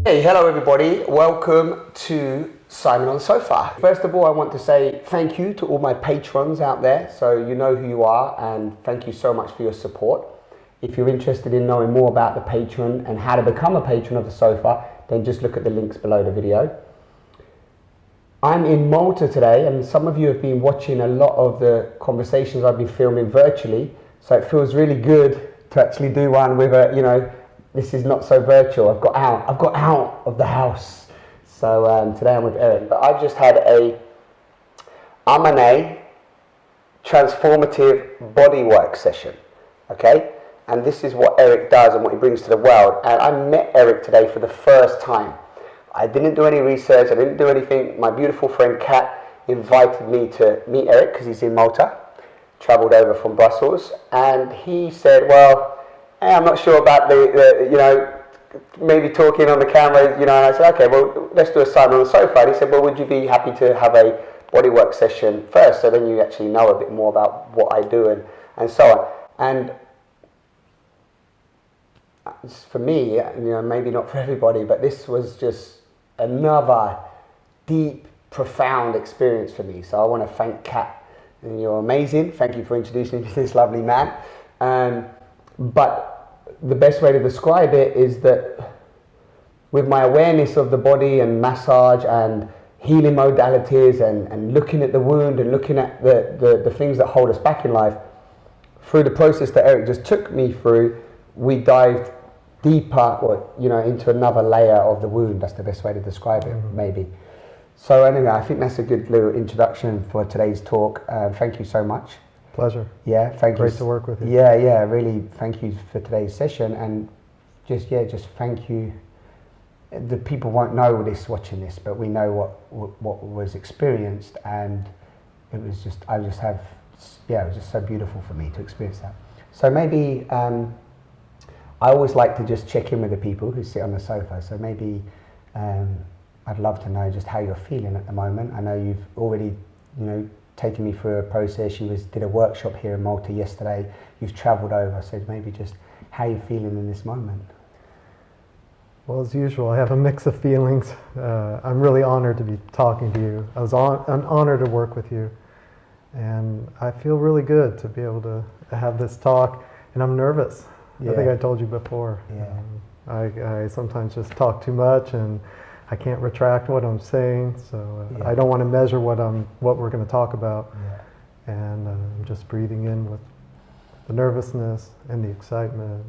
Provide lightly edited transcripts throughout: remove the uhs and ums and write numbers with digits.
Hey, hello everybody. Welcome to Simon on the Sofa. First of all, I want to say thank you to all my patrons out there. So you know who you are, and thank you so much for your support. If you're interested in knowing more about the patron and how to become a patron of the Sofa, then just look at the links below the video. I'm in Malta today, and some of you have been watching a lot of the conversations I've been filming virtually. So it feels really good to actually do one with this is not so virtual. I've got out of the house. So today I'm with Eric. But I've just had a Amanae Transformational Bodywork session, okay? And this is what Eric does and what he brings to the world. And I met Eric today for the first time. I didn't do any research, I didn't do anything. My beautiful friend Kat invited me to meet Eric because he's in Malta, travelled over from Brussels, and he said, well, I'm not sure about maybe talking on the camera, and I said, okay, well, let's do a Simon on the Sofa. And he said, well, would you be happy to have a bodywork session first, so then you actually know a bit more about what I do and so on. And for me, maybe not for everybody, but this was just another deep, profound experience for me. So I want to thank Kat, and you're amazing. Thank you for introducing me to this lovely man. But the best way to describe it is that with my awareness of the body and massage and healing modalities and looking at the wound and looking at the things that hold us back in life, through the process that Eric just took me through, we dived deeper into another layer of the wound. That's the best way to describe it, maybe. So anyway, I think that's a good little introduction for today's talk. Thank you so much. Pleasure. Yeah, thank you. Great to work with you. Yeah, really thank you for today's session, and just thank you. The people won't know this watching this, but we know what was experienced, and it was just so beautiful for me to experience that. So maybe I always like to just check in with the people who sit on the sofa. So maybe I'd love to know just how you're feeling at the moment. I know you've already taken me through a process. You did a workshop here in Malta yesterday. You've travelled over, so maybe just how you're feeling in this moment. Well, as usual, I have a mix of feelings. I'm really honored to be talking to you. An honor to work with you, and I feel really good to be able to have this talk. And I'm nervous. Yeah. I think I told you before. Yeah. I sometimes just talk too much, and I can't retract what I'm saying, so I don't want to measure what we're going to talk about. Yeah. And I'm just breathing in with the nervousness and the excitement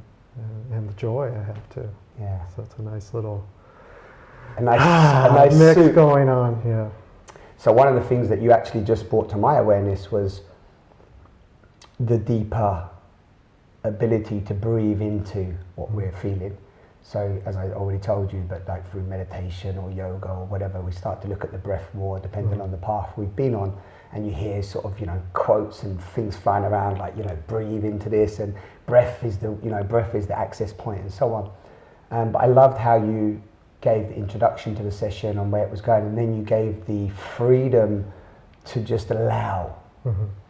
and the joy I have too. Yeah. So it's a nice little a nice mix soup going on. Yeah. So one of the things that you actually just brought to my awareness was the deeper ability to breathe into what we're feeling. So as I already told you, but like through meditation or yoga or whatever, we start to look at the breath more depending on the path we've been on, and you hear sort of quotes and things flying around like breathe into this, and breath is the access point and so on. But I loved how you gave the introduction to the session on where it was going, and then you gave the freedom to just allow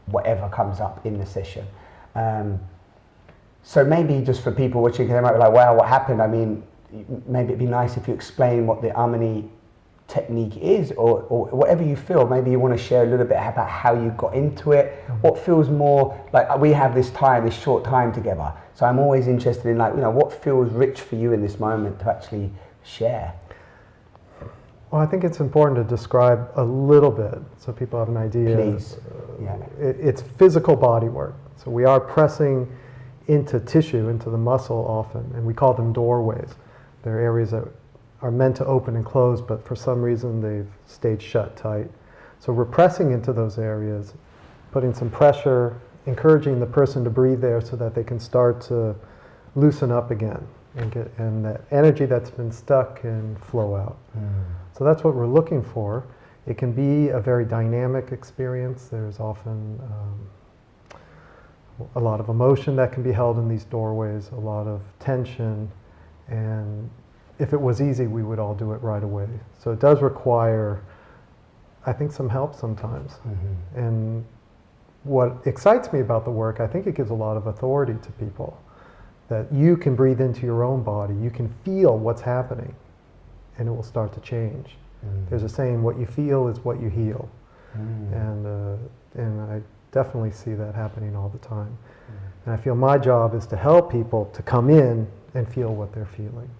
whatever comes up in the session. So maybe just for people watching, they might be like, wow, what happened? I mean, maybe it'd be nice if you explain what the Amanae technique is, or whatever you feel. Maybe you want to share a little bit about how you got into it, what feels more like we have this short time together. So I'm always interested in what feels rich for you in this moment to actually share. Well, I think it's important to describe a little bit so people have an idea. Please. It's physical body work. So we are pressing into tissue, into the muscle often, and we call them doorways. They're areas that are meant to open and close, but for some reason they've stayed shut tight. So we're pressing into those areas, putting some pressure, encouraging the person to breathe there so that they can start to loosen up again and that energy that's been stuck can flow out. So that's what we're looking for. It can be a very dynamic experience. There's often a lot of emotion that can be held in these doorways, a lot of tension, and if it was easy, we would all do it right away. So it does require, I think, some help sometimes. And what excites me about the work, I think it gives a lot of authority to people, that you can breathe into your own body, you can feel what's happening. and it will start to change. There's a saying, what you feel is what you heal. And I definitely see that happening all the time. And I feel my job is to help people to come in and feel what they're feeling.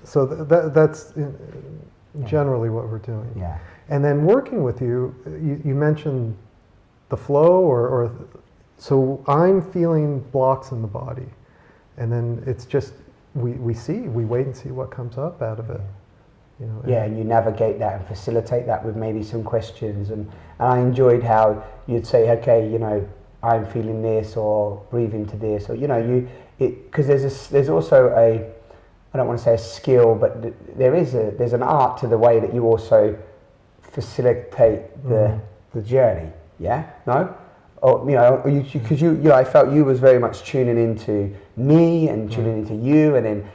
So that's generally what we're doing. Yeah. And then working with you, you mentioned the flow, or so I'm feeling blocks in the body, and then it's just we wait and see what comes up out of it. You know, and you navigate that and facilitate that with maybe some questions. And I enjoyed how you'd say, okay, you know, I'm feeling this, or breathe into this, or you know, because there's also I don't want to say a skill, but there's an art to the way that you also facilitate the journey. Yeah, no, or you know, because you I felt you was very much tuning into me and tuning into you, and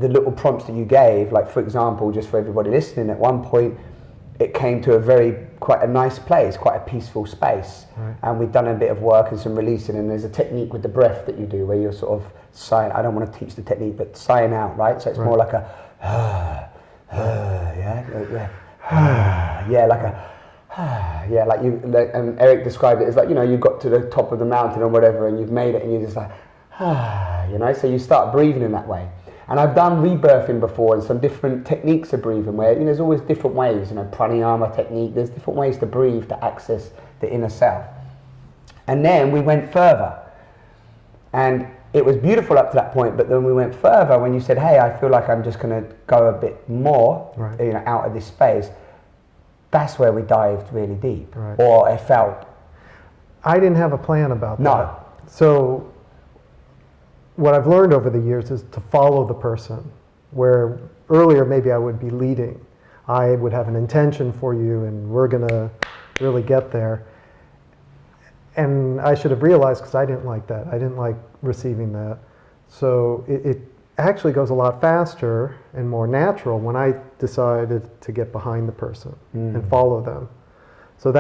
the little prompts that you gave, like for example, just for everybody listening, at one point it came to quite a nice place, quite a peaceful space, and we've done a bit of work and some releasing, and there's a technique with the breath that you do where you're sort of sighing. I don't want to teach the technique, but sighing out, right? So it's more like a like you, and Eric described it as like, you know, you've got to the top of the mountain or whatever, and you've made it, and you're just like, you know, so you start breathing in that way. And I've done rebirthing before, and some different techniques of breathing where, you know, there's always different ways, you know, pranayama technique, there's different ways to breathe to access the inner self. And then we went further, and it was beautiful up to that point, but then we went further when you said, hey, I feel like I'm just going to go a bit more, you know, out of this space. That's where we dived really deep, or I felt. I didn't have a plan about that. No. So what I've learned over the years is to follow the person, where earlier maybe I would be leading. I would have an intention for you, and we're going to really get there. And I should have realized, because I didn't like that. I didn't like receiving that. So it actually goes a lot faster and more natural when I decided to get behind the person and follow them. So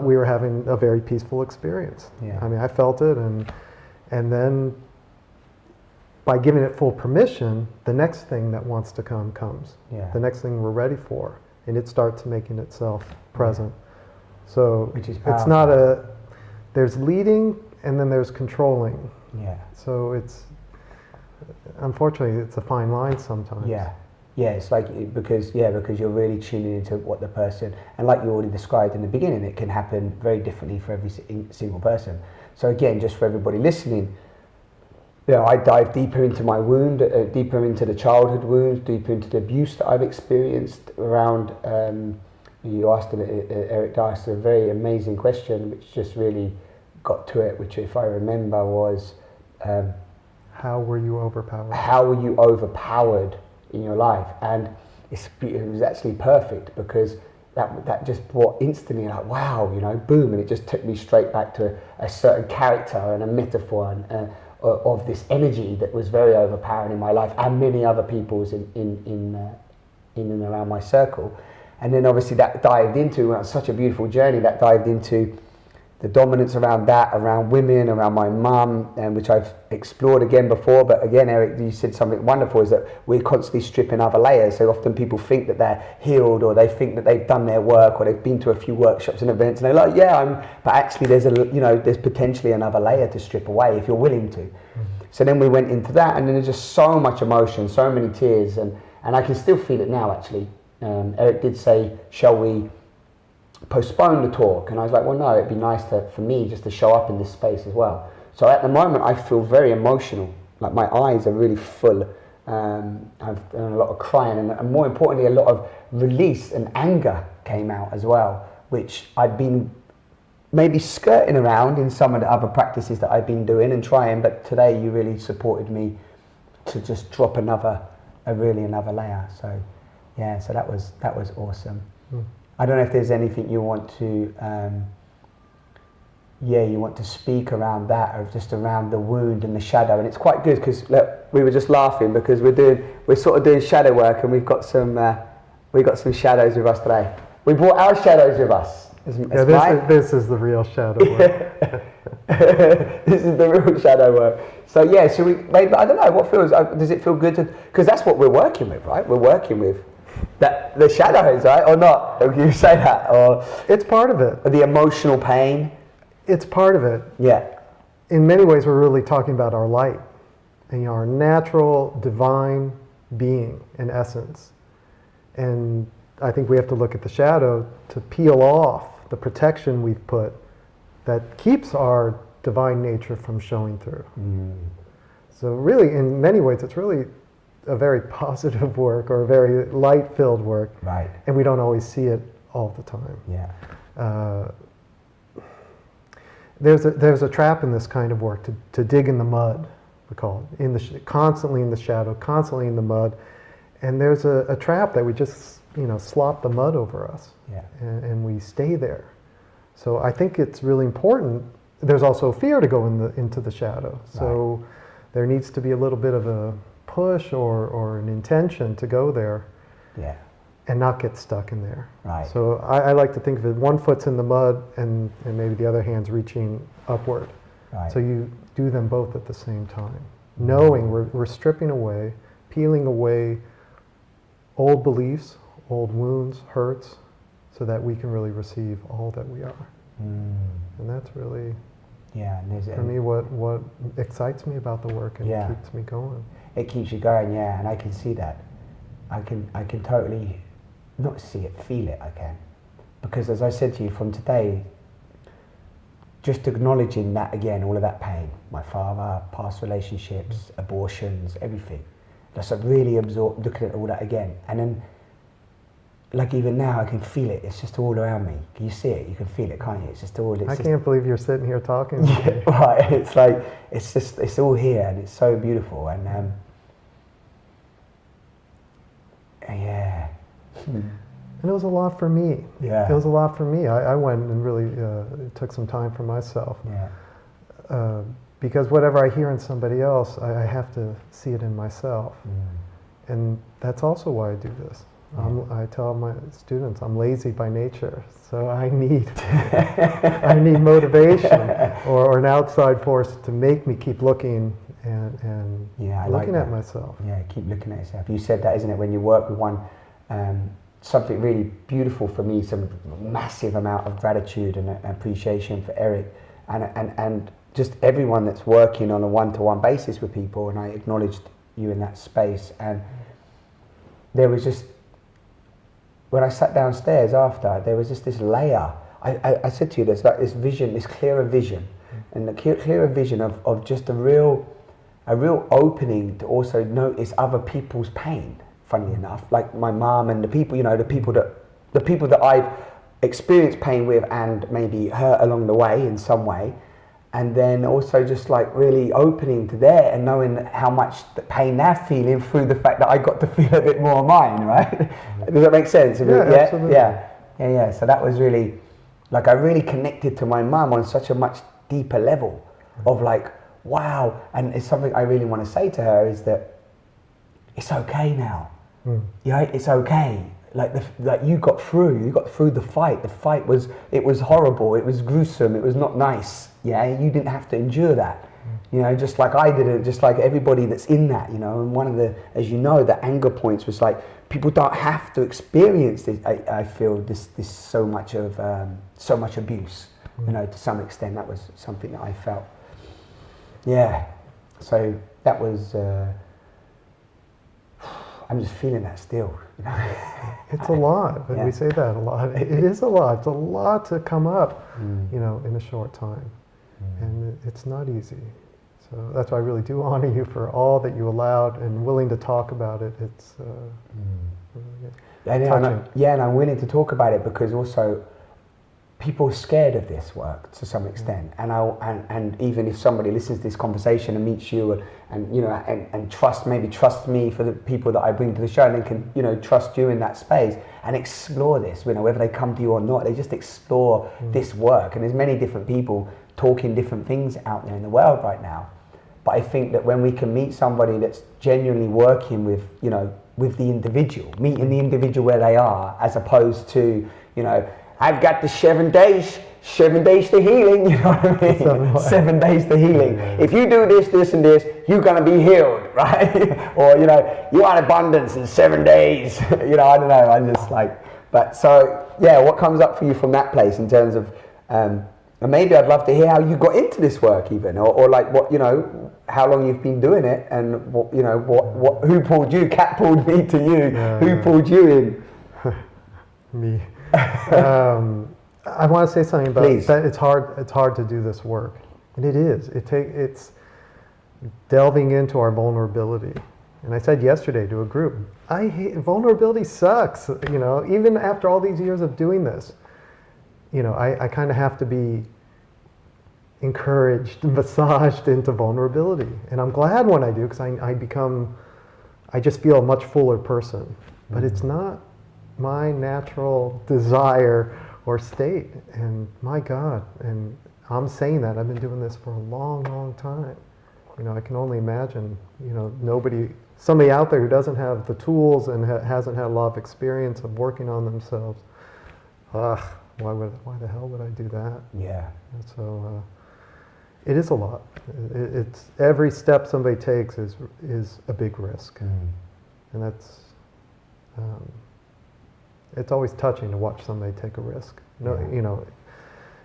we were having a very peaceful experience. Yeah. I mean, I felt it, and then by giving it full permission, the next thing that wants to come comes. Yeah. The next thing we're ready for, and it starts making itself present. So which is powerful. It's not there's leading and then there's controlling. Yeah. So unfortunately, it's a fine line sometimes. Yeah. Yeah, it's like, because you're really tuning into what the person, and like you already described in the beginning, it can happen very differently for every single person. So again, just for everybody listening, you know, I dive deeper into my wound, deeper into the childhood wounds, deeper into the abuse that I've experienced around. You asked Eric asked a very amazing question, which just really got to it. Which, if I remember, was how were you overpowered? How were you overpowered in your life? And it was actually perfect, because that just brought instantly, like, wow, you know, boom, and it just took me straight back to a certain character and a metaphor and of this energy that was very overpowering in my life and many other people's in and around my circle. And then obviously that dived into, such a beautiful journey, that dived into the dominance around that, around women, around my mum, and which I've explored again before. But again, Eric, you said something wonderful, is that we're constantly stripping other layers. So often people think that they're healed, or they think that they've done their work, or they've been to a few workshops and events, and they're like, yeah, but actually there's potentially another layer to strip away if you're willing to. So then we went into that, and then there's just so much emotion, so many tears, and I can still feel it now, actually. Eric did say, shall we postpone the talk? And I was like, well, no, it'd be nice for me just to show up in this space as well. So at the moment, I feel very emotional. Like, my eyes are really full. I've done a lot of crying, and more importantly, a lot of release and anger came out as well, which I'd been maybe skirting around in some of the other practices that I've been doing and trying, but today you really supported me to just drop another layer. So yeah, so that was awesome. I don't know if there's anything you want to speak around that, or just around the wound and the shadow. And it's quite good, because we were just laughing because we're sort of doing shadow work, and we've got some shadows with us today. We brought our shadows with us. This is the real shadow work. This is the real shadow work. So yeah, so maybe, I don't know, what feels, does it feel good to, because that's what we're working with, right? We're working with the shadows, right? Or not? Or can you say that? Or it's part of it. Or the emotional pain. It's part of it. Yeah. In many ways, we're really talking about our light and our natural, divine being in essence. And I think we have to look at the shadow to peel off the protection we've put that keeps our divine nature from showing through. So really, in many ways, it's really a very positive work or a very light-filled work. Right. And we don't always see it all the time. Yeah. There's a trap in this kind of work to dig in the mud, we call it, constantly in the shadow, constantly in the mud. And there's a trap that we just, slop the mud over us. Yeah. And we stay there. So I think it's really important. There's also fear to go into the shadow. So right. There needs to be a little bit of a push or an intention to go there. Yeah. And not get stuck in there. Right. So I like to think of it, one foot's in the mud and maybe the other hand's reaching upward. Right. So you do them both at the same time. Knowing we're stripping away, peeling away old beliefs, old wounds, hurts, so that we can really receive all that we are. And that's really, for me, what excites me about the work and keeps me going. It keeps you going, yeah, and I can see that. I can totally, not see it, feel it, I can. Because as I said to you from today, just acknowledging that again, all of that pain, my father, past relationships, abortions, everything. Just really absorb, looking at all that again. And then, like even now, I can feel it. It's just all around me. Can you see it? You can feel it, can't you? It's just all. I can't believe you're sitting here talking to me. Right. It's like, it's all here and it's so beautiful. And yeah. And it was a lot for me. Yeah. It was a lot for me. I went and really took some time for myself. Yeah. Because whatever I hear in somebody else, I have to see it in myself. And that's also why I do this. I tell my students I'm lazy by nature, so I need I need motivation or an outside force to make me keep looking and looking at myself. Yeah, keep looking at yourself. You said that, isn't it? When you work with one, something really beautiful for me, some massive amount of gratitude and appreciation for Eric and just everyone that's working on a one-to-one basis with people, and I acknowledged you in that space. And there was just, when I sat downstairs after, there was just this layer. I said to you, there's like this vision, this clearer vision, and the clearer vision of just a real opening to also notice other people's pain, funnily enough, like my mum and the people that I've experienced pain with and maybe hurt along the way in some way. And then also just like really opening to there and knowing how much the pain they're feeling through the fact that I got to feel a bit more of mine, right? Does that make sense? Absolutely. Yeah. So that was really, like I really connected to my mum on such a much deeper level of like, wow. And it's something I really want to say to her is that it's okay now. Yeah, it's okay. Like you got through the fight. The fight was horrible. It was gruesome. It was not nice. Yeah, you didn't have to endure that. Just like I did it, just like everybody that's in that, and one of the, as you know, the anger points was like, people don't have to experience this. I feel this so much abuse, to some extent. That was something that I felt. Yeah, so that was, I'm just feeling that still. It's a lot. Yeah. We say that a lot. It is a lot. It's a lot to come up, in a short time. And it's not easy. So that's why I really do honor you for all that you allowed and willing to talk about it. It's really and I'm willing to talk about it because also people are scared of this work to some extent. And even if somebody listens to this conversation and meets you and trust me for the people that I bring to the show, and then can trust you in that space and explore this, whether they come to you or not, they just explore this work. And there's many different people talking different things out there in the world right now. But I think that when we can meet somebody that's genuinely working with the individual, meeting the individual where they are, as opposed to, I've got the 7 days to healing, you know what I mean? 7 days to healing. If you do this, this, and this, you're gonna be healed, right? Or, you know, you want abundance in 7 days. You know, I don't know, I'm just like, but so, yeah, what comes up for you from that place in terms of, and maybe I'd love to hear how you got into this work even, or like what, you know, how long you've been doing it, and what, you know, what who pulled you? Kat pulled me to you. Who pulled you in? Me. I want to say something about that. It's hard to do this work, and it is. It's delving into our vulnerability. And I said yesterday to a group, I hate vulnerability. Sucks. You know, even after all these years of doing this, you know, I kind of have to be encouraged, massaged into vulnerability, and I'm glad when I do, because I just feel a much fuller person. But it's not my natural desire or state, and my God, and I'm saying that I've been doing this for a long, long time. You know, I can only imagine, you know, somebody out there who doesn't have the tools and hasn't had a lot of experience of working on themselves. Why the hell would I do that? Yeah. And so it is a lot. It's every step somebody takes is a big risk, and that's. It's always touching to watch somebody take a risk. No, you know,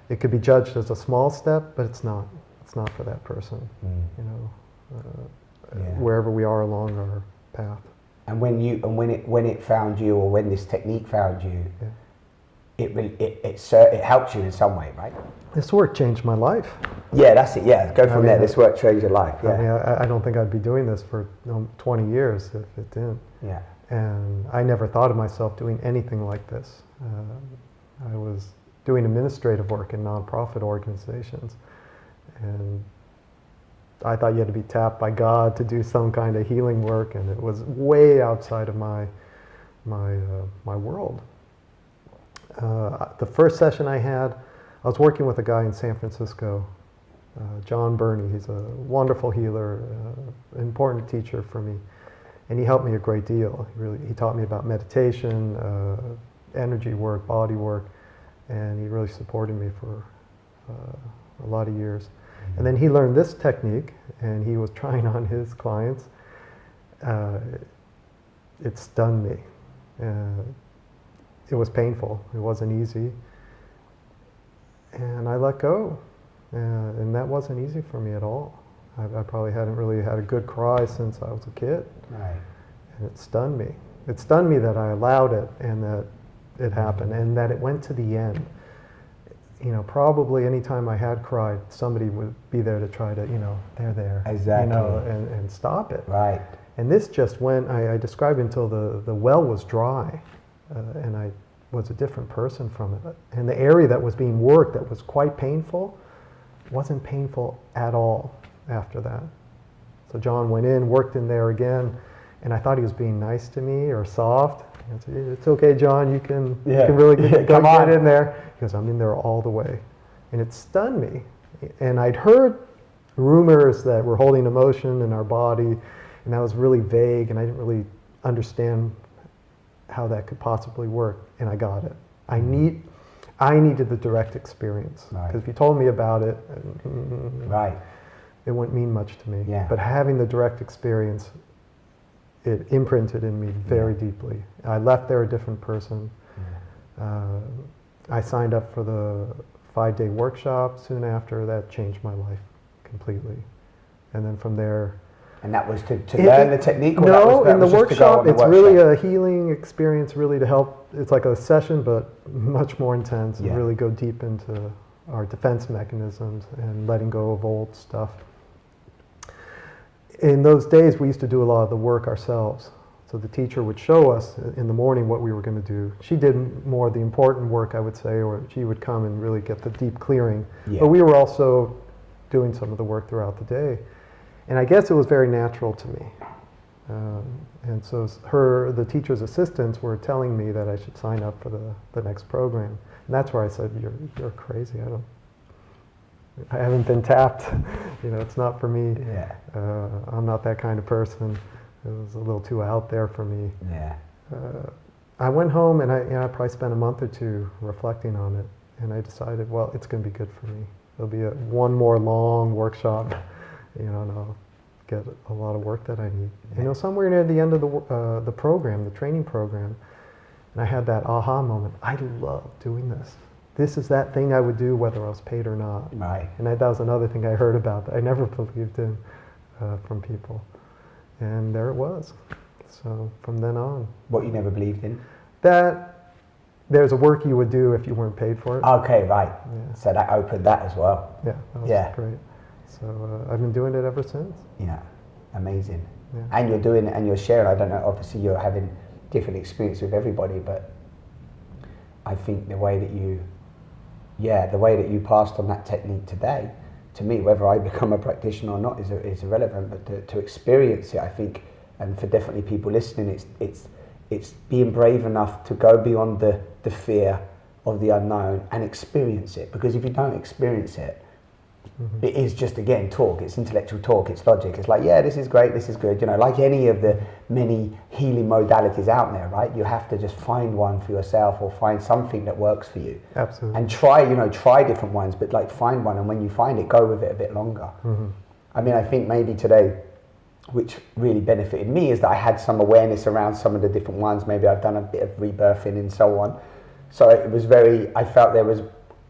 it could be judged as a small step, but it's not. It's not for that person. You know, wherever we are along our path. And when it found you, or when this technique found you, it helps you in some way, right? This work changed my life. Yeah, that's it. Yeah, go from there. This work changed your life. Yeah. I mean, I don't think I'd be doing this for 20 years if it didn't. Yeah. And I never thought of myself doing anything like this. I was doing administrative work in nonprofit organizations, and I thought you had to be tapped by God to do some kind of healing work, and it was way outside of my world. The first session I had, I was working with a guy in San Francisco, John Burney. He's a wonderful healer, an important teacher for me. And he helped me a great deal. He taught me about meditation, energy work, body work, and he really supported me for a lot of years. And then he learned this technique, and he was trying on his clients. It stunned me. It was painful. It wasn't easy. And I let go. And that wasn't easy for me at all. I probably hadn't really had a good cry since I was a kid. Right. And it stunned me. It stunned me that I allowed it, and that it happened, and that it went to the end. You know, probably any time I had cried, somebody would be there to try to, you know, they're there. Exactly. You know, and stop it. Right. And this just went, I described it until the well was dry, and I was a different person from it. And the area that was being worked that was quite painful wasn't painful at all after that. So John went in, worked in there again, and I thought he was being nice to me or soft. I said, it's okay, John, you can really get in there. He goes, I'm in there all the way. And it stunned me. And I'd heard rumors that we're holding emotion in our body, and that was really vague, and I didn't really understand how that could possibly work, and I got it. I needed the direct experience. Because if you told me about it, it wouldn't mean much to me. Yeah. But having the direct experience, it imprinted in me very deeply. I left there a different person. I signed up for the 5-day workshop soon after. That changed my life completely. And then from there... And that was to learn the technique? No, in the workshop, it's really a healing experience, really to help. It's like a session, but much more intense, and really go deep into our defense mechanisms and letting go of old stuff. In those days, we used to do a lot of the work ourselves. So the teacher would show us in the morning what we were going to do. She did more of the important work, I would say, or she would come and really get the deep clearing. Yeah. But we were also doing some of the work throughout the day. And I guess it was very natural to me. And so the teacher's assistants were telling me that I should sign up for the next program. And that's where I said, you're crazy. I haven't been tapped. You know, it's not for me. Yeah. I'm not that kind of person. It was a little too out there for me. Yeah. I went home and I probably spent a month or two reflecting on it, and I decided, well, it's going to be good for me. There'll be one more long workshop, and I'll get a lot of work that I need. Somewhere near the end of the program, the training program, and I had that aha moment. I love doing this. This is that thing I would do whether I was paid or not. Right. And that was another thing I heard about that I never believed in from people. And there it was. So from then on. What you never believed in? That there's a work you would do if you weren't paid for it. Okay, right. Yeah. So that opened that as well. Yeah, that was great. So I've been doing it ever since. Yeah, amazing. Yeah. And you're doing it and you're sharing. I don't know, obviously you're having different experience with everybody, but I think the way that you passed on that technique today, to me, whether I become a practitioner or not is irrelevant, but to experience it, I think, and for definitely people listening, it's being brave enough to go beyond the fear of the unknown and experience it. Because if you don't experience it, it is just, again, talk. It's intellectual talk. It's logic. It's like, yeah, this is great. This is good. Like any of the many healing modalities out there, right? You have to just find one for yourself or find something that works for you. Absolutely. And try different ones, but like find one. And when you find it, go with it a bit longer. I mean, I think maybe today, which really benefited me, is that I had some awareness around some of the different ones. Maybe I've done a bit of rebirthing and so on. So it was I felt there was,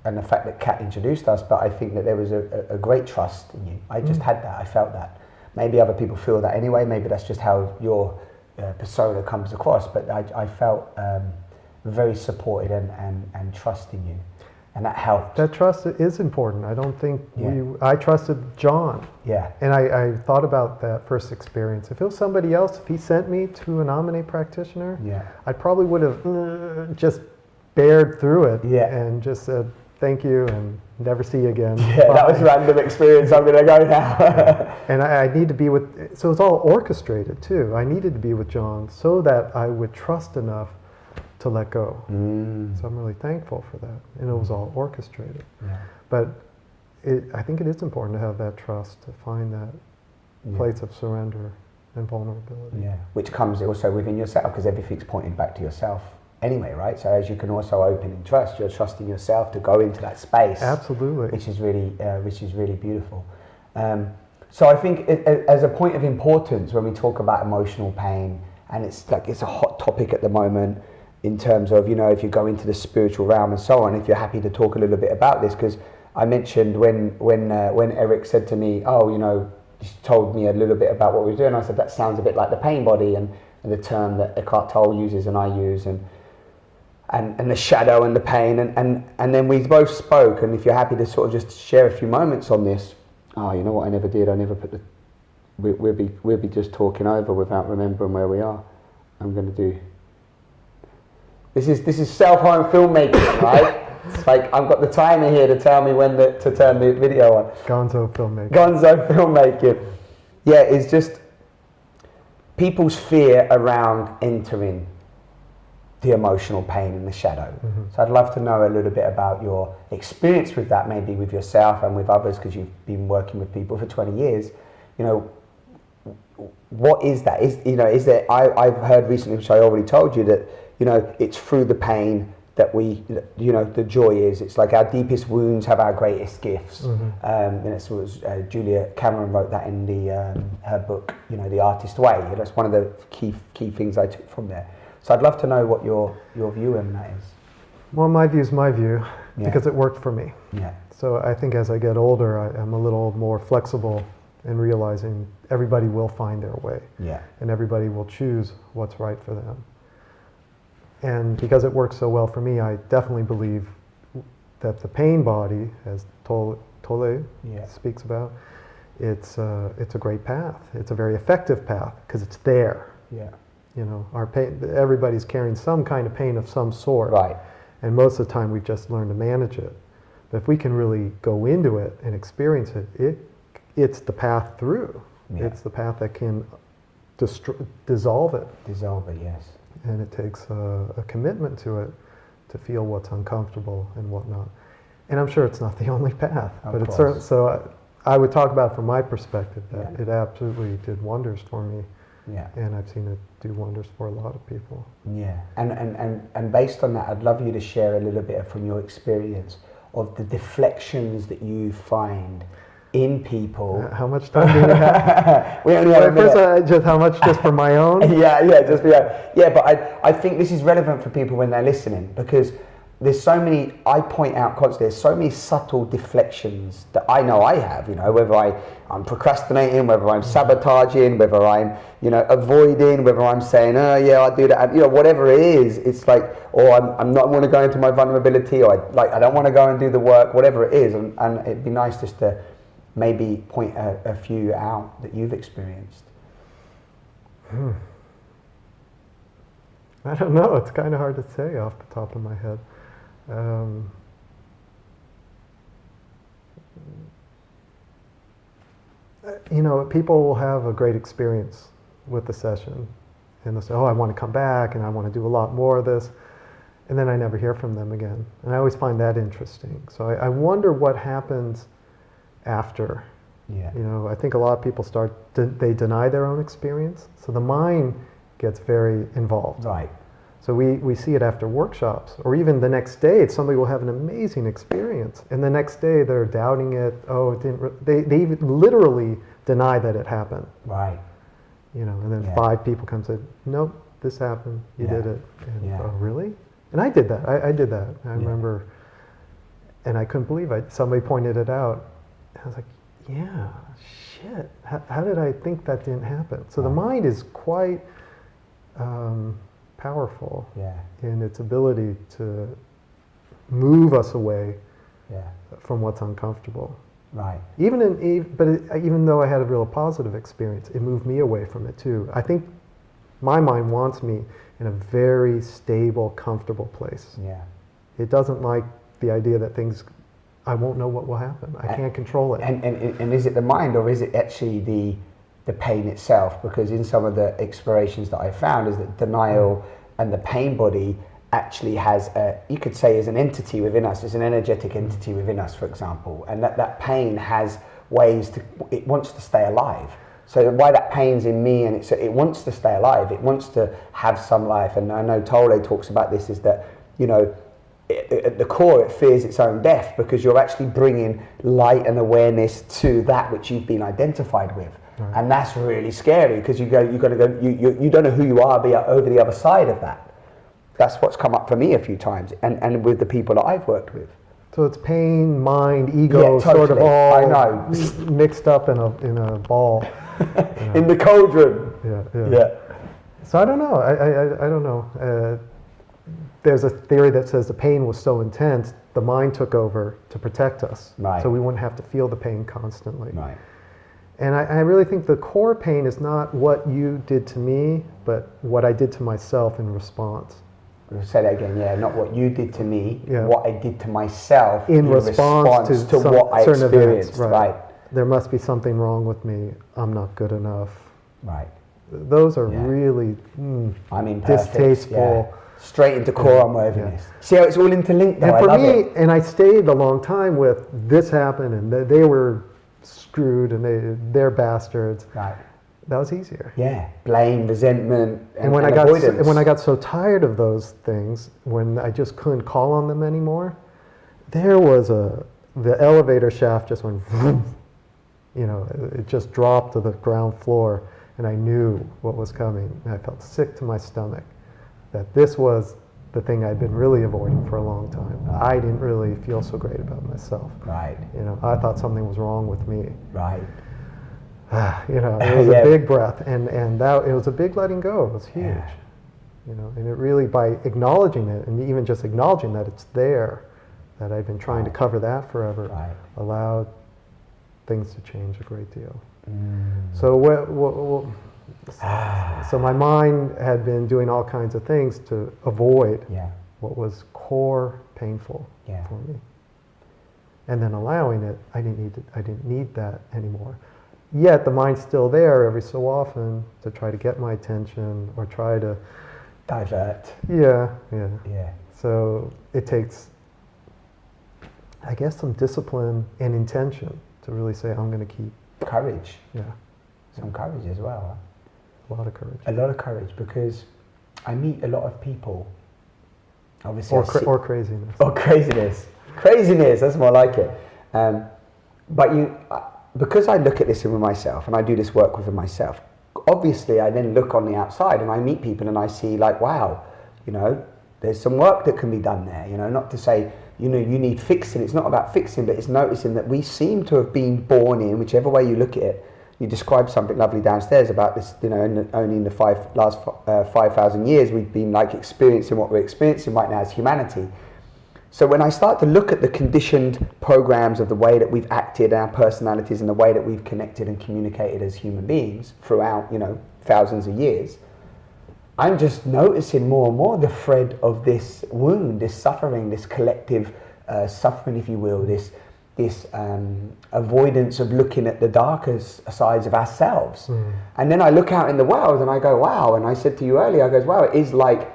and the fact that Kat introduced us, but I think that there was a great trust in you. I just had that, I felt that. Maybe other people feel that anyway, maybe that's just how your persona comes across, but I felt very supported and trusting you, and that helped. That trust is important. I don't think I trusted John. Yeah. And I thought about that first experience. If it was somebody else, if he sent me to an Amanae practitioner, I probably would have just bared through it and just said, thank you, and never see you again. Yeah, that was a random experience. I'm going to go now. And I need to be with, so it's all orchestrated too. I needed to be with John so that I would trust enough to let go. So I'm really thankful for that. And it was all orchestrated. Yeah. But I think it is important to have that trust, to find that place of surrender and vulnerability. Yeah, which comes also within yourself, because everything's pointing back to yourself anyway, right? So as you can also open in trust, you're trusting yourself to go into that space. Absolutely. Which is really beautiful. So I think as a point of importance when we talk about emotional pain, and it's a hot topic at the moment in terms of, if you go into the spiritual realm and so on, if you're happy to talk a little bit about this, because I mentioned when Eric said to me, he told me a little bit about what we were doing, I said, that sounds a bit like the pain body and the term that Eckhart Tolle uses and I use, and the shadow and the pain, and then we both spoke, and if you're happy to sort of just share a few moments on this. Oh, you know what I never did? I never put we'll be just talking over without remembering where we are. I'm going to do... This is self-harm filmmaking, right? It's like I've got the timer here to tell me when to turn the video on. Gonzo filmmaking. Gonzo filmmaking. Yeah, it's just people's fear around entering the emotional pain and the shadow. So I'd love to know a little bit about your experience with that, maybe with yourself and with others, because you've been working with people for 20 years. What is that? Is there? I've heard recently, which I already told you, that it's through the pain that the joy is. It's like our deepest wounds have our greatest gifts. And it's Julia Cameron wrote that in her book, The Artist Way. That's one of the key things I took from there. So I'd love to know what your view on that is. Well, my view is my view, because it worked for me. Yeah. So I think as I get older, I'm a little more flexible in realizing everybody will find their way. Yeah. And everybody will choose what's right for them. And because it works so well for me, I definitely believe that the pain body, as Tolle speaks about, it's a great path. It's a very effective path because it's there. Yeah. Our pain. Everybody's carrying some kind of pain of some sort. Right. And most of the time, we've just learned to manage it. But if we can really go into it and experience it, it's the path through. Yeah. It's the path that can dissolve it. Dissolve it, yes. And it takes a commitment to it to feel what's uncomfortable and whatnot. And I'm sure it's not the only path, but it's certainly, so I would talk about from my perspective that it absolutely did wonders for me Yeah. And I've seen it do wonders for a lot of people. Yeah. And based on that, I'd love you to share a little bit from your experience of the deflections that you find in people. How much time do we have? We only have a minute. First, just how much just for my own? But I think this is relevant for people when they're listening, because there's so many, I point out constantly, there's so many subtle deflections that I know I have, whether I'm procrastinating, whether I'm sabotaging, whether I'm, avoiding, whether I'm saying, oh yeah, I'll do that, whatever it is, it's like, or I'm not want to go into my vulnerability, or I don't want to go and do the work, whatever it is, and it'd be nice just to maybe point a few out that you've experienced. I don't know, it's kind of hard to say off the top of my head. People will have a great experience with the session, and they'll say, oh, I want to come back and I want to do a lot more of this, and then I never hear from them again. And I always find that interesting. So I wonder what happens after. Yeah. I think a lot of people they deny their own experience, so the mind gets very involved. Right. So we see it after workshops, or even the next day, somebody will have an amazing experience, and the next day they're doubting it. Oh, it didn't. They even literally deny that it happened. Right. And then 5 people come and say, nope, this happened. You did it. And, oh, really? And I did that. I did that. I remember, and I couldn't believe it. Somebody pointed it out. I was like, yeah, shit. How did I think that didn't happen? So the mind is quite powerful in its ability to move us away from what's uncomfortable. Right. Even though I had a real positive experience, it moved me away from it too. I think my mind wants me in a very stable, comfortable place. Yeah. It doesn't like the idea that I won't know what will happen. I can't control it. And is it the mind, or is it actually the pain itself? Because in some of the explorations that I found is that denial and the pain body actually has you could say is an entity within us, is an energetic entity within us, for example, and that pain has ways it wants to stay alive. So why that pain's in me, and it wants to stay alive, it wants to have some life. And I know Tole talks about this, is that, at the core it fears its own death, because you're actually bringing light and awareness to that which you've been identified with. Right. And that's really scary, because you don't know who you are over the other side of that. That's what's come up for me a few times, and with the people that I've worked with. So it's pain, mind, ego, sort of all mixed up in a ball. In the cauldron. Yeah. So I don't know. I don't know. There's a theory that says the pain was so intense, the mind took over to protect us. Right. So we wouldn't have to feel the pain constantly. Right. And I really think the core pain is not what you did to me, but what I did to myself in response. We'll say that again, not what you did to me, what I did to myself in response to what I experienced. Events, right. There must be something wrong with me. I'm not good enough. Right. Those are really distasteful. Yeah. Straight into core unworthiness. See how it's all interlinked though? And for me, and I stayed a long time with this happened, and they were screwed, and they're bastards. Right. That was easier. Yeah, blame, resentment, and when avoidance. When I got so tired of those things, when I just couldn't call on them anymore, there was the elevator shaft just went, vroom, it just dropped to the ground floor, and I knew what was coming. And I felt sick to my stomach, that this was the thing I'd been really avoiding for a long time. I didn't really feel so great about myself. Right. I thought something was wrong with me. Right. It was a big breath, and that it was a big letting go. It was huge, and it really, by acknowledging it, and even just acknowledging that it's there, that I've been trying to cover that forever, allowed things to change a great deal. So so my mind had been doing all kinds of things to avoid what was core painful for me, and then allowing it, I didn't need that anymore. Yet the mind's still there every so often to try to get my attention or try to divert. Yeah. So it takes, I guess, some discipline and intention to really say, I'm going to keep courage. Yeah. Some courage as well. Huh? A lot of courage. A lot of courage, because I meet a lot of people. Obviously, or craziness. Or craziness. Craziness, that's more like it. But because I look at this with myself, and I do this work with myself, obviously I then look on the outside and I meet people and I see like, wow, you know, there's some work that can be done there, you know, not to say, you know, you need fixing. It's not about fixing, but it's noticing that we seem to have been born in, whichever way you look at it. You described something lovely downstairs about this, you know, only in the last 5,000 years we've been like experiencing what we're experiencing right now as humanity. So when I start to look at the conditioned programs of the way that we've acted, our personalities, and the way that we've connected and communicated as human beings throughout, you know, thousands of years, I'm just noticing more and more the thread of this wound, this suffering, this collective suffering, if you will, this avoidance of looking at the darker sides of ourselves. And then I look out in the world and I go, wow. And I said to you earlier, I goes, wow, it is like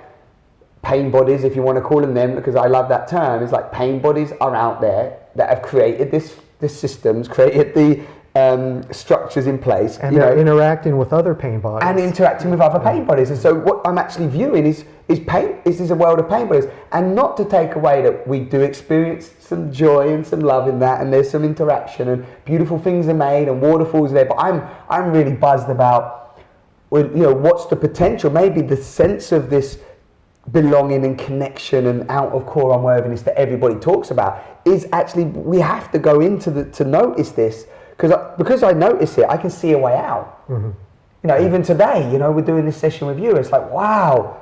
pain bodies, if you want to call them, because I love that term. It's like pain bodies are out there that have created this systems, created the structures in place, and they're interacting with other pain bodies, and interacting with other pain bodies. And so what I'm actually viewing is pain. This is a world of pain bodies, and not to take away that we do experience some joy and some love in that, and there's some interaction and beautiful things are made and waterfalls are there. But I'm really buzzed about, well, you know, what's the potential? Maybe the sense of this belonging and connection and out of core unworthiness that everybody talks about is actually, we have to go into to notice this. Because I notice it, I can see a way out. You know, even today, you know, we're doing this session with you. It's like, wow.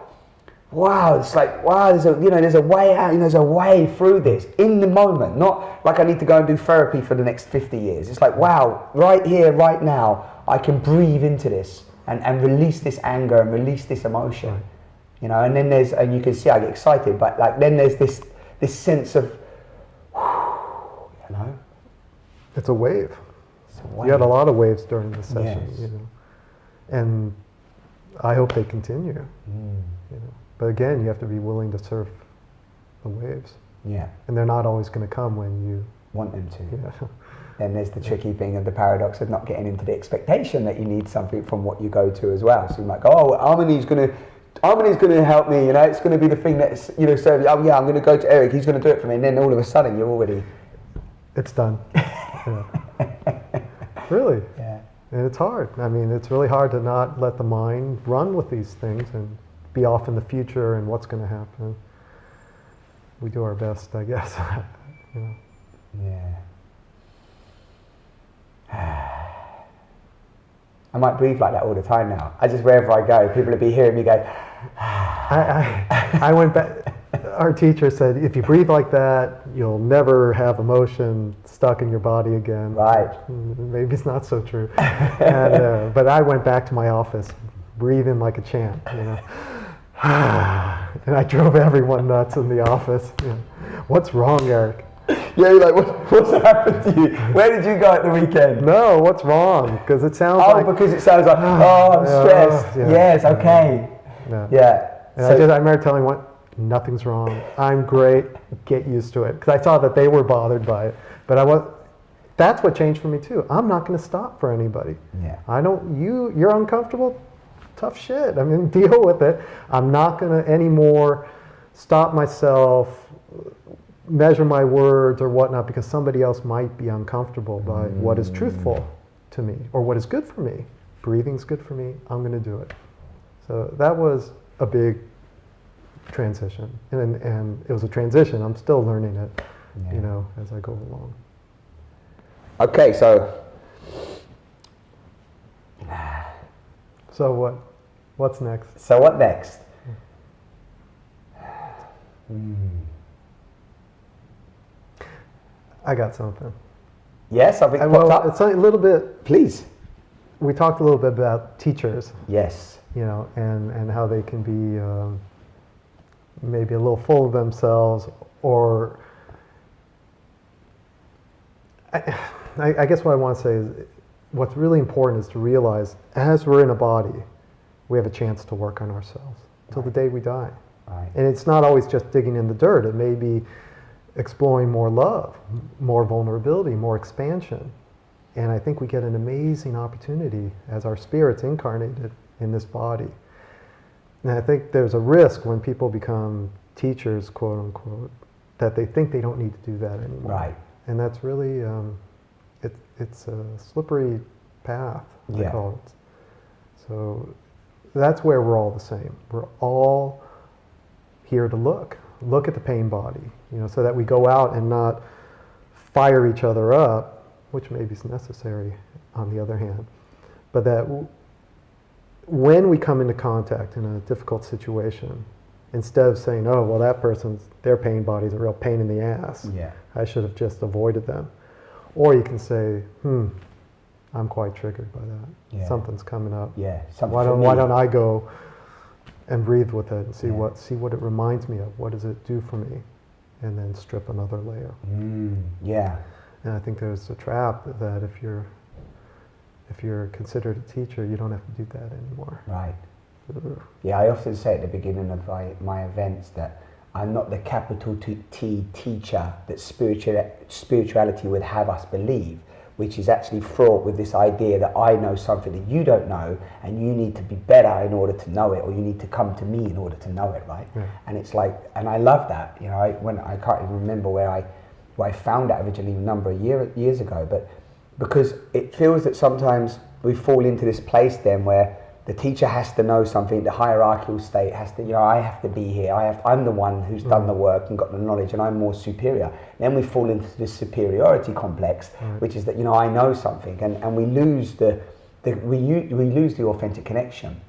It's like, wow. There's a way out. You know, there's a way through this in the moment. Not like I need to go and do therapy for the next 50 years. It's like, wow, right here, right now, I can breathe into this and release this anger and release this emotion. Right. You know, and then and you can see I get excited, but like then there's this sense of, you know, it's a wave. You had a lot of waves during the session, yes. You know, and I hope they continue. You know, but again, you have to be willing to surf the waves. Yeah, and they're not always going to come when you want them to. Yeah. Then there's the tricky thing of the paradox of not getting into the expectation that you need something from what you go to as well. So you might go, oh, Amanae's going to help me. You know, it's going to be the thing that's, you know, serving. Oh yeah, I'm going to go to Eric. He's going to do it for me. And then all of a sudden, you're already. It's done. Yeah. Really? Yeah. And it's hard. I mean, it's really hard to not let the mind run with these things and be off in the future and what's going to happen. We do our best, I guess. You know. Yeah. I might breathe like that all the time now. I just, wherever I go, people will be hearing me go. I went back. Our teacher said, if you breathe like that, you'll never have emotion stuck in your body again. Right. Maybe it's not so true. And, but I went back to my office, breathing like a champ, you know. And I drove everyone nuts in the office. You know, what's wrong, Eric? Yeah, you're like, what's happened to you? Where did you go at the weekend? No, what's wrong? Because it sounds like... Oh, because it sounds like, I'm stressed. Yeah, yes, okay. Yeah. And I remember telling one, nothing's wrong. I'm great. Get used to it. Because I saw that they were bothered by it. But that's what changed for me too. I'm not going to stop for anybody. Yeah. You're uncomfortable? Tough shit. I mean, deal with it. I'm not going to anymore stop myself, measure my words or whatnot because somebody else might be uncomfortable by what is truthful to me or what is good for me. Breathing's good for me. I'm going to do it. So that was a big transition, and it was a transition. I'm still learning it, you know, as I go along. Okay, so what's next? So what next? I got something. Yes, something popped up. It's a little bit. Please. We talked a little bit about teachers. Yes. You know, and how they can be maybe a little full of themselves, or I guess what I want to say is what's really important is to realize as we're in a body, we have a chance to work on ourselves till the day we die. Right. And it's not always just digging in the dirt. It may be exploring more love, more vulnerability, more expansion. And I think we get an amazing opportunity as our spirits incarnated in this body. And I think there's a risk when people become teachers, quote unquote, that they think they don't need to do that anymore. Right. And that's really, it's a slippery path, I call it. So that's where we're all the same. We're all here to look at the pain body, so that we go out and not fire each other up, which maybe is necessary on the other hand, but that when we come into contact in a difficult situation, instead of saying, oh, well, their pain body is a real pain in the ass, I should have just avoided them. Or you can say, I'm quite triggered by that. Yeah. Something's coming up. Yeah. Why don't I go and breathe with it and see what it reminds me of? What does it do for me? And then strip another layer. Yeah. And I think there's a trap that if you're considered a teacher, you don't have to do that anymore. Right. Yeah, I often say at the beginning of my events that I'm not the capital T teacher that spirituality would have us believe, which is actually fraught with this idea that I know something that you don't know, and you need to be better in order to know it, or you need to come to me in order to know it, right? Yeah. And it's like, and I love that. I can't even remember where I found that originally a number of years ago, but because it feels that sometimes we fall into this place then where the teacher has to know something, the hierarchical state has to, I have to be here, I'm the one who's done the work and got the knowledge, and I'm more superior. Then we fall into this superiority complex, which is that, I know something, and we lose we lose the authentic connection.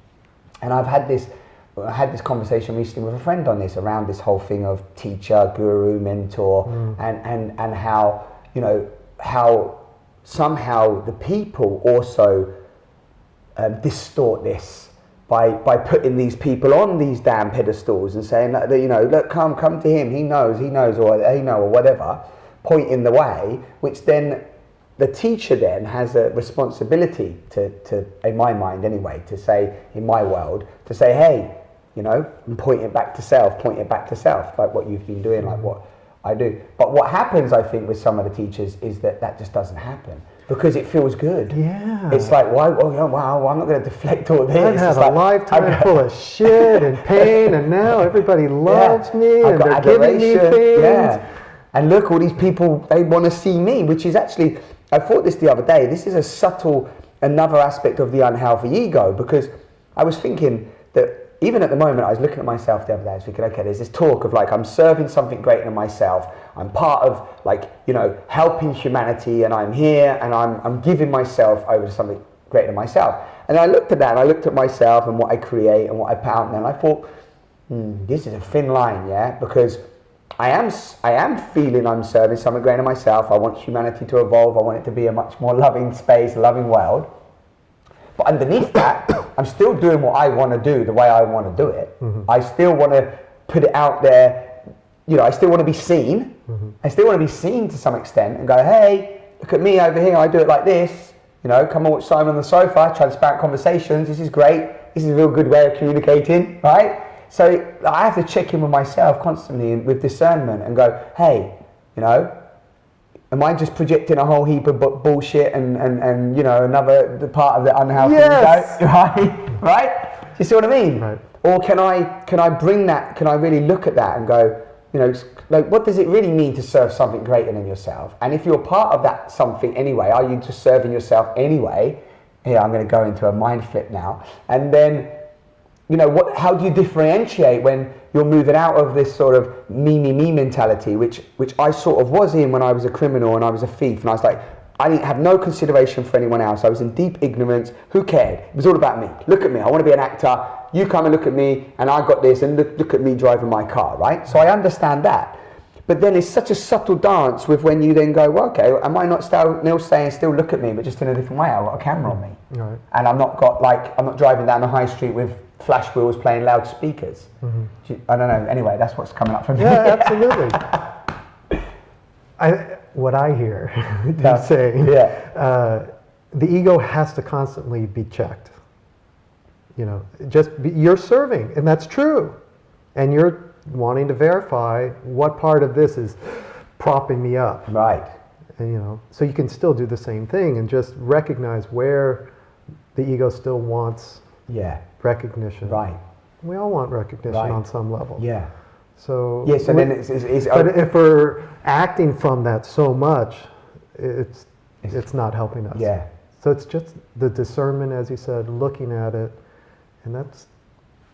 And I had this conversation recently with a friend on this, around this whole thing of teacher, guru, mentor, and how, how somehow the people also distort this by putting these people on these damn pedestals and saying that, look, come to him, he knows, or they know, or whatever, pointing the way, which then the teacher then has a responsibility to in my mind anyway, to say, in my world, to say, hey, and point it back to self, like what you've been doing, like what I do. But what happens, I think, with some of the teachers is that just doesn't happen. Because it feels good. Yeah. It's like, why? Oh, wow, I'm not going to deflect all this. I've had a lifetime full of shit and pain, and now everybody loves me, and they're giving me things. Yeah. And look, all these people, they want to see me, which is actually, I thought this the other day, this is a subtle, another aspect of the unhealthy ego, because I was thinking that even at the moment, I was looking at myself the other day, I was thinking, okay, there's this talk of like, I'm serving something greater than myself, I'm part of like, helping humanity, and I'm here, and I'm giving myself over to something greater than myself. And I looked at that, and I looked at myself and what I create and what I put out there, and I thought, this is a thin line, yeah? Because I am feeling I'm serving something greater than myself. I want humanity to evolve, I want it to be a much more loving space, a loving world. But underneath that, I'm still doing what I want to do the way I want to do it. I still want to put it out there. I still want to be seen. I still want to be seen to some extent and go, hey, look at me over here. I do it like this. Come and watch Simon on the sofa, transparent conversations. This is great. This is a real good way of communicating, right? So I have to check in with myself constantly and with discernment and go, hey, am I just projecting a whole heap of bullshit and another part of the unhealthy ego? Right? Do you see what I mean? Right. Or can I bring that? Can I really look at that and go, like, what does it really mean to serve something greater than yourself? And if you're part of that something anyway, are you just serving yourself anyway? Here, I'm going to go into a mind flip now. And then, how do you differentiate when you're moving out of this sort of me mentality, which I sort of was in when I was a criminal and I was a thief, and I was like, I didn't have no consideration for anyone else. I was in deep ignorance. Who cared? It was all about me. Look at me. I want to be an actor. You come and look at me, and I got this, and look at me driving my car, right? So I understand that. But then it's such a subtle dance with when you then go, well, okay, am I not still saying, still look at me, but just in a different way? I've got a camera on me. Right. And I'm not driving down the high street with flash wheels playing loudspeakers. I don't know. Anyway, that's what's coming up for me. Yeah, absolutely. What I hear you saying, the ego has to constantly be checked. You're serving, and that's true. And you're wanting to verify what part of this is propping me up. Right. And, so you can still do the same thing and just recognize where the ego still wants recognition. Right. We all want recognition on some level. Yeah. So yes, and then it's but if we're acting from that so much, it's not helping us. Yeah. So it's just the discernment, as you said, looking at it, and that's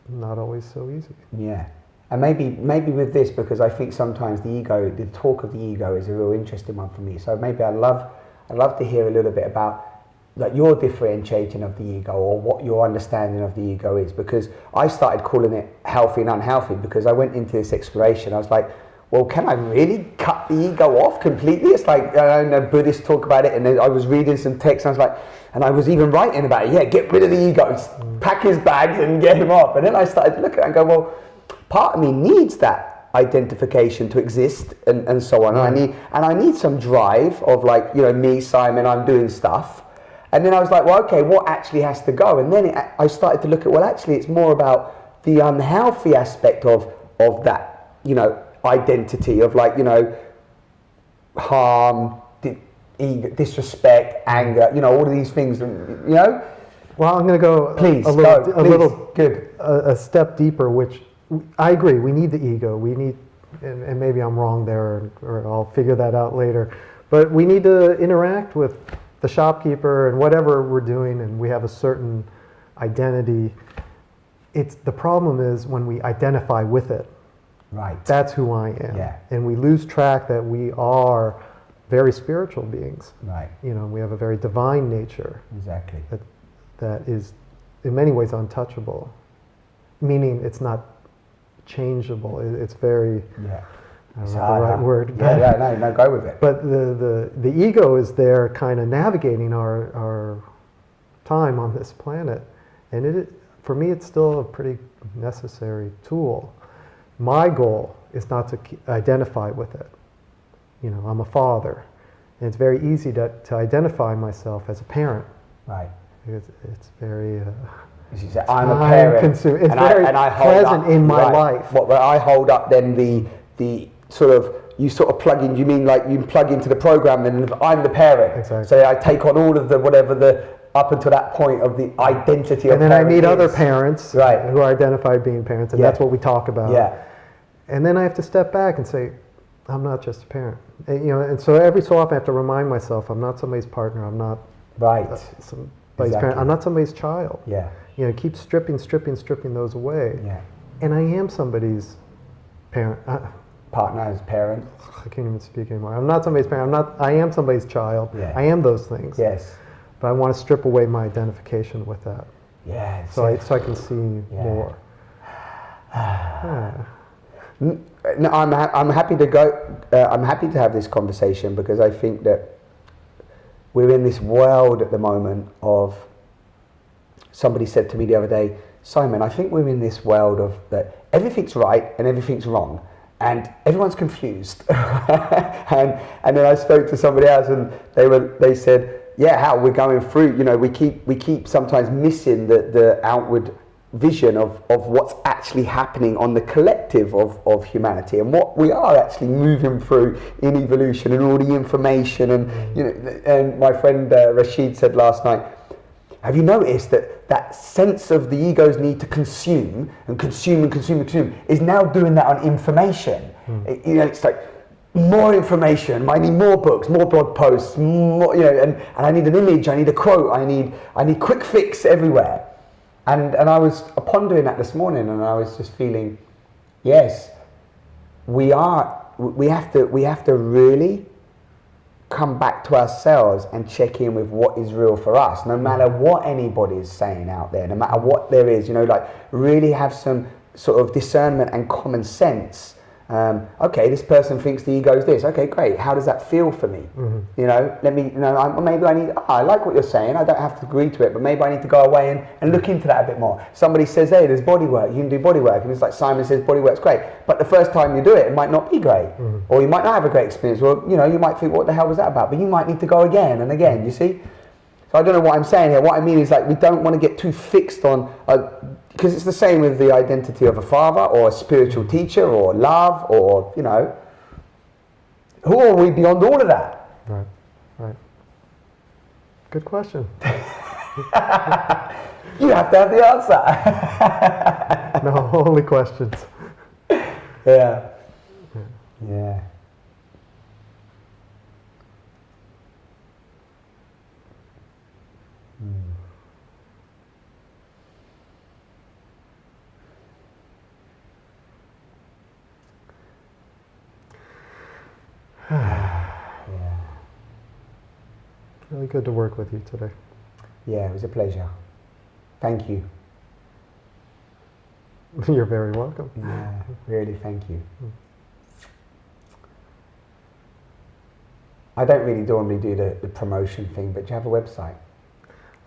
not always so easy. Yeah. And maybe with this, because I think sometimes the talk of the ego is a real interesting one for me. So maybe I'd love to hear a little bit about like your differentiating of the ego, or what your understanding of the ego is, because I started calling it healthy and unhealthy because I went into this exploration. I was like, well, can I really cut the ego off completely? It's like, I know Buddhists talk about it, and then I was reading some texts, and I was like, and I was even writing about it, get rid of the ego, pack his bags and get him off. And then I started to look at it and go, well, part of me needs that identification to exist, and so on. And I need some drive of like, me, Simon, I'm doing stuff. And then I was like, well, okay, what actually has to go? And then I started to look at, well, actually, it's more about the unhealthy aspect of that, identity of like, harm, disrespect, anger, all of these things, Well, I'm going to go a step deeper, which I agree, we need the ego. We need, and maybe I'm wrong there, or I'll figure that out later, but we need to interact with the shopkeeper and whatever we're doing, and we have a certain identity. The problem is when we identify with it. Right. That's who I am. Yeah. And we lose track that we are very spiritual beings. Right. We have a very divine nature. Exactly. That is in many ways untouchable. Meaning it's not changeable. It's very, I don't know the right word. No, go with it. But the ego is there kind of navigating our time on this planet. And for me, it's still a pretty necessary tool. My goal is not to identify with it. I'm a father. And it's very easy to identify myself as a parent. Right. Because it's very... As you say, I'm a parent. It's very present in my life. Where I hold up then the sort of, you sort of plug in, you mean like you plug into the program, and I'm the parent. Exactly. So I take on all of the up until that point of the identity of and then I meet other parents who identify being parents, and that's what we talk about. Yeah. And then I have to step back and say, I'm not just a parent. And so every so often I have to remind myself, I'm not somebody's partner, I'm not somebody's parent, I'm not somebody's child. Yeah. Keep stripping those away. Yeah. And I am somebody's parent. Partner's parent. I can't even speak anymore. I'm not somebody's parent. I am somebody's child. Yeah. I am those things. Yes. But I want to strip away my identification with that. Yeah. So I can see more. No, I'm happy to go. I'm happy to have this conversation because I think that we're in this world at the moment of. Somebody said to me the other day, Simon, I think we're in this world of that everything's right and everything's wrong, and everyone's confused. and then I spoke to somebody else, and they said, how we're going through. We keep sometimes missing the outward vision of what's actually happening on the collective of humanity, and what we are actually moving through in evolution, and all the information. And and my friend Rashid said last night, have you noticed that sense of the ego's need to consume is now doing that on information? It's like more information. I need more books, more blog posts, more, and I need an image. I need a quote. I need quick fix everywhere. And I was pondering that this morning, and I was just feeling, yes, we have to really come back to ourselves and check in with what is real for us, no matter what anybody is saying out there, no matter what there is, really have some sort of discernment and common sense. Okay, this person thinks the ego is this. Okay, great. How does that feel for me? Let me, maybe I need, I like what you're saying. I don't have to agree to it, but maybe I need to go away and look into that a bit more. Somebody says, hey, there's body work. You can do body work. And it's like Simon says, body work's great. But the first time you do it, it might not be great. Or you might not have a great experience. Or, you might think, what the hell was that about? But you might need to go again and again, you see? So I don't know what I'm saying here. What I mean is like we don't want to get too fixed on, because it's the same with the identity of a father or a spiritual teacher or love or, who are we beyond all of that? Right. Good question. You have to have the answer. No, only questions. Yeah. Yeah. Yeah. Really good to work with you today. Yeah, it was a pleasure. Thank you. You're very welcome. Yeah, really, thank you. I don't really normally do the promotion thing, but do you have a website?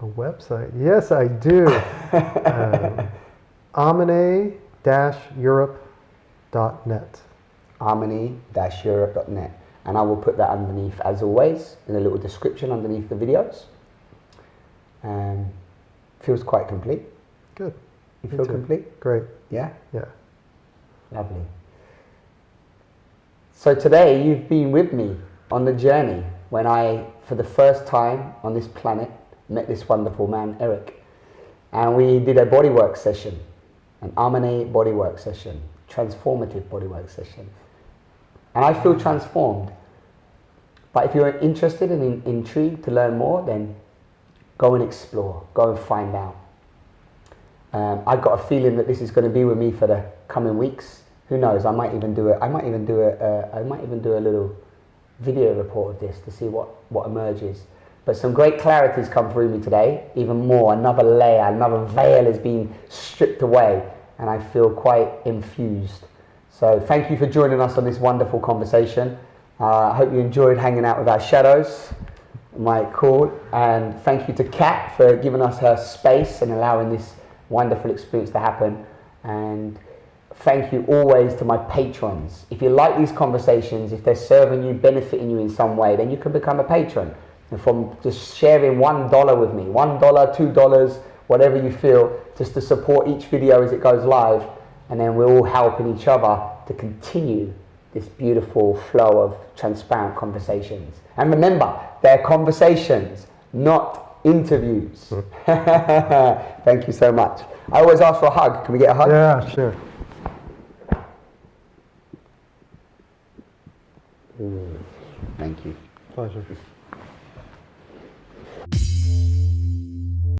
A website? Yes, I do. amanae-europe.net. amanae-europe.net. And I will put that underneath, as always, in a little description underneath the videos. Feels quite complete. Good. You feel complete? Great. Yeah? Yeah. Lovely. So today you've been with me on the journey when I, for the first time on this planet, met this wonderful man, Eric. And we did a bodywork session, an Amanae bodywork session, transformative bodywork session. And I feel transformed. But if you're interested and intrigued to learn more, then go and explore, go and find out. I've got a feeling that this is going to be with me for the coming weeks. Who knows? I might even do a little video report of this to see what emerges. But some great clarity's come through me today. Even more, another layer, another veil has been stripped away, and I feel quite infused. So thank you for joining us on this wonderful conversation. I hope you enjoyed hanging out with our shadows, Mike called, and thank you to Kat for giving us her space and allowing this wonderful experience to happen. And thank you always to my patrons. If you like these conversations, if they're serving you, benefiting you in some way, then you can become a patron. And from just sharing $1 with me, $1, $2, whatever you feel, just to support each video as it goes live, and then we're all helping each other to continue this beautiful flow of transparent conversations. And remember, they're conversations, not interviews. Thank you so much. I always ask for a hug. Can we get a hug? Yeah, sure. Thank you. Pleasure.